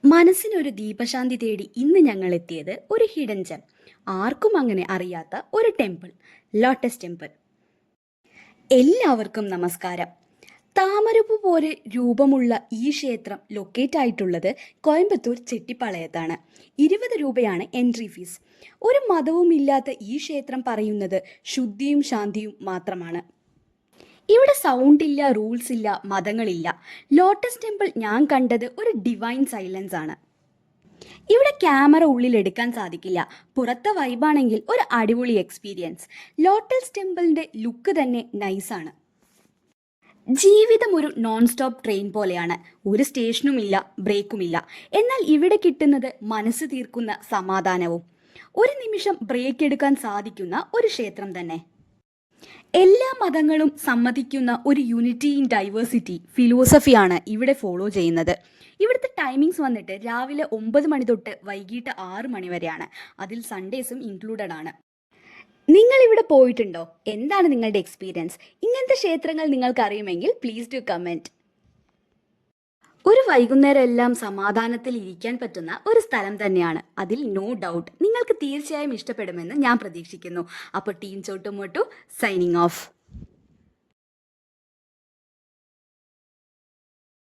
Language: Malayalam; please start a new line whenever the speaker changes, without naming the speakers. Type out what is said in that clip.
മനസ്സിനൊരു ദീപശാന്തി തേടി ഇന്ന് ഞങ്ങൾ എത്തിയത് ഒരു ഹിഡൻ ജെം, ആർക്കും അങ്ങനെ അറിയാത്ത ഒരു ടെമ്പിൾ, ലോട്ടസ് ടെമ്പിൾ. എല്ലാവർക്കും നമസ്കാരം. താമരപ്പൂ പോലെ രൂപമുള്ള ഈ ക്ഷേത്രം ലൊക്കേറ്റ് ആയിട്ടുള്ളത് കോയമ്പത്തൂർ ചെട്ടിപ്പാളയത്താണ്. 20 രൂപയാണ് എൻട്രി ഫീസ്. ഒരു മതവുമില്ലാത്ത ഈ ക്ഷേത്രം പറയുന്നത് ശുദ്ധിയും ശാന്തിയും മാത്രമാണ്. ഇവിടെ സൗണ്ട് ഇല്ല, റൂൾസ് ഇല്ല, മതങ്ങളില്ല. ലോട്ടസ് ടെമ്പിൾ ഞാൻ കണ്ടത് ഒരു ഡിവൈൻ സൈലൻസ് ആണ്. ഇവിടെ ക്യാമറ ഉള്ളിൽ എടുക്കാൻ സാധിക്കില്ല. പുറത്തെ വൈബാണെങ്കിൽ ഒരു അടിപൊളി എക്സ്പീരിയൻസ്. ലോട്ടസ് ടെമ്പിളിന്റെ ലുക്ക് തന്നെ നൈസാണ്. ജീവിതം ഒരു നോൺ സ്റ്റോപ്പ് ട്രെയിൻ പോലെയാണ്. ഒരു സ്റ്റേഷനുമില്ല, ബ്രേക്കുമില്ല. എന്നാൽ ഇവിടെ കിട്ടുന്നത് മനസ്സ് തീർക്കുന്ന സമാധാനവും. ഒരു നിമിഷം ബ്രേക്ക് എടുക്കാൻ സാധിക്കുന്ന ഒരു ക്ഷേത്രം തന്നെ. എല്ലാ മതങ്ങളും സമ്മതിക്കുന്ന ഒരു യൂണിറ്റി ഇൻ ഡൈവേഴ്സിറ്റി ഫിലോസഫിയാണ് ഇവിടെ ഫോളോ ചെയ്യുന്നത്. ഇവിടുത്തെ ടൈമിങ്സ് വന്നിട്ട് രാവിലെ 9 മണി തൊട്ട് വൈകിട്ട് 6 മണി വരെയാണ്. അതിൽ സൺഡേസും ഇൻക്ലൂഡഡ് ആണ്. നിങ്ങൾ ഇവിടെ പോയിട്ടുണ്ടോ? എന്താണ് നിങ്ങളുടെ എക്സ്പീരിയൻസ്? ഇങ്ങനത്തെ ക്ഷേത്രങ്ങൾ നിങ്ങൾക്ക് അറിയുമെങ്കിൽ പ്ലീസ് ഡു കമൻറ്റ്. ഒരു വൈകുന്നേരം എല്ലാം സമാധാനത്തിൽ ഇരിക്കാൻ പറ്റുന്ന ഒരു സ്ഥലം തന്നെയാണ്. അതിൽ നോ ഡൗട്ട് നിങ്ങൾക്ക് തീർച്ചയായും ഇഷ്ടപ്പെടുമെന്ന് ഞാൻ പ്രതീക്ഷിക്കുന്നു. അപ്പോൾ ടീം ചോട്ടുമോട്ടു സൈനിങ് ഓഫ്.